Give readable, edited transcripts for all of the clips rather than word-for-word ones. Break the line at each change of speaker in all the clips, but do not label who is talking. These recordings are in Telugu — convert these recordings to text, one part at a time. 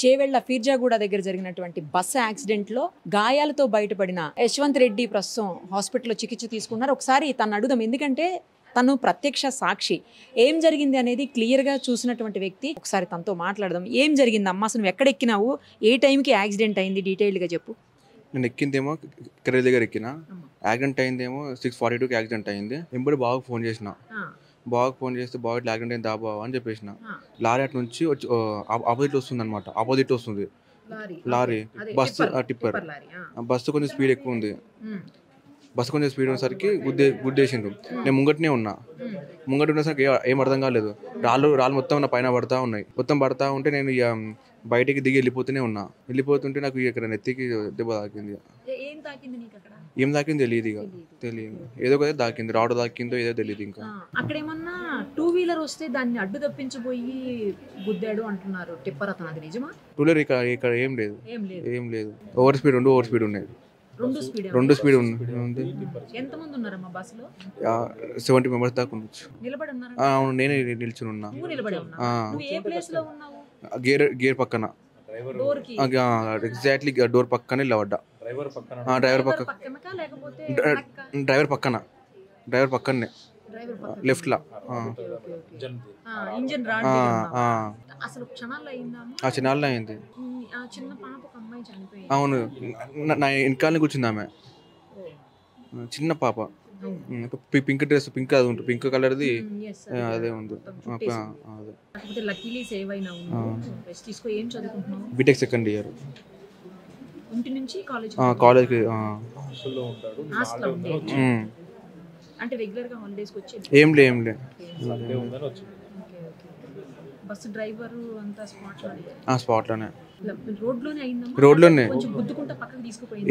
చేవెళ్ల ఫీర్జాగూడ దగ్గర జరిగినటువంటి బస్సు యాక్సిడెంట్లో గాయాలతో బయటపడిన యశ్వంత్ రెడ్డి ప్రస్తుతం హాస్పిటల్లో చికిత్స తీసుకున్నారు. ఒకసారి తను అడుగుదాం, ఎందుకంటే తను ప్రత్యక్ష సాక్షి. ఏం జరిగింది అనేది క్లియర్గా చూసినటువంటి వ్యక్తి. ఒకసారి తనతో మాట్లాడదాం. ఏం జరిగింది అమ్మ, అసలు ఎక్కడ ఎక్కినావు, ఏ టైంకి యాక్సిడెంట్ అయింది, డీటెయిల్డ్గా చెప్పు.
నేను ఎక్కిందేమో కెరీర్ దగ్గర ఎక్కిన, యాక్సిడెంట్ అయిందేమో 6:42కి యాక్సిడెంట్ అయింది. ఎంబడి బాగా ఫోన్ చేసిన, బాగా ఫోన్ చేస్తే బాగా ఇట్లా యాక్సిడెంట్ అయింది దాబా అని చెప్పేసిన. లారీ అటు నుంచి వచ్చి ఆపోజిట్ వస్తుంది అనమాట, ఆపోజిట్ వస్తుంది లారీ, బస్సు టిప్పర్. బస్సు కొంచెం స్పీడ్ ఎక్కువ ఉంది, బస్సు కొంచెం స్పీడ్ ఉన్నసరికి గుద్దేసిండు. నేను ముంగట్నే ఉన్నా, ముంగట ఉన్నసరికి ఏం అర్థం కాలేదు. రాళ్ళు మొత్తం నా పైన పడతా ఉన్నాయి. మొత్తం పడతా ఉంటే నేను ఇక బయటికి దిగి వెళ్ళిపోతూనే ఉన్నా. వెళ్ళిపోతుంటే నాకు ఇక్కడ నెత్తికి దెబ్బ తాకింది. ఏం తాకింది తెలియదు, ఇక తెలియదు, ఏదో కదా తాకింది, రాడ్ తాకిందో ఏదో తెలియదు. ఇంకా
అక్కడ ఏమన్నా 2 వీలర్ వస్తే దాన్ని అడ్డు తప్పించబోయి గుద్దాడు అంటున్నారు టిప్పర్ అతను, అది నిజమా?
2 వీలర్ ఇక్కడ ఏం లేదు, ఓవర్ స్పీడ్ ఉన్నాయి, రెండు స్పీడ్ ఉంది.
ఎంతమంది ఉన్నారమ్మా బస్సులో?
70 మెంబర్స్ దాకా ఉండొచ్చు.
నిలబడి ఉన్నారా?
అవును, నేనే నిల్చుని ఉన్నా.
ఏ ప్లేస్ లో ఉన్నావు?
గేర్ పక్కన, ఎగ్జాక్ట్లీ డోర్ పక్కనే నిలబడ్డా. డ్రైవర్ పక్కనే లెఫ్ట్ లా. చిన్నాళ్ళు అయింది. అవును, నా వెనకాలనే కూర్చుంది ఆమె, చిన్న పాప, పింక్ డ్రెస్, పింక్ అది ఉంటుంది, పింక్ కలర్ది అదే ఉంది. BTech second year. కాలేజ్కి ఏం లే స్పాట్లోనే. రోడ్లోనే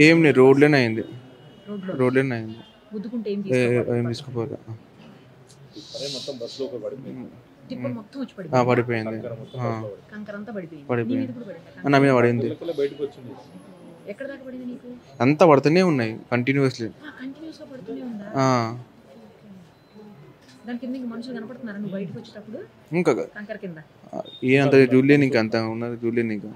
ఏం లేదు, రోడ్లోనే అయింది. ఏం తీసుకుపోలే, పడిపోయింది, నా మీద పడింది. అంతా పడుతూనే ఉన్నాయి కంటిన్యూస్లీ. ఇంకా ఏనంత జూలియన్, ఇంకా అంత ఉన్నది జూలియన్. ఇంకా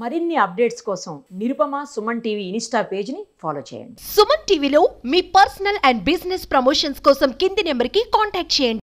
మరిన్ని అప్డేట్స్ కోసం Nirupama Suman TV Insta page ని ఫాలో చేయండి.
సుమన్ టీవీలో మీ పర్సనల్ అండ్ బిజినెస్ ప్రమోషన్స్ కోసం కింది నెంబర్ కి కాంటాక్ట్ చేయండి.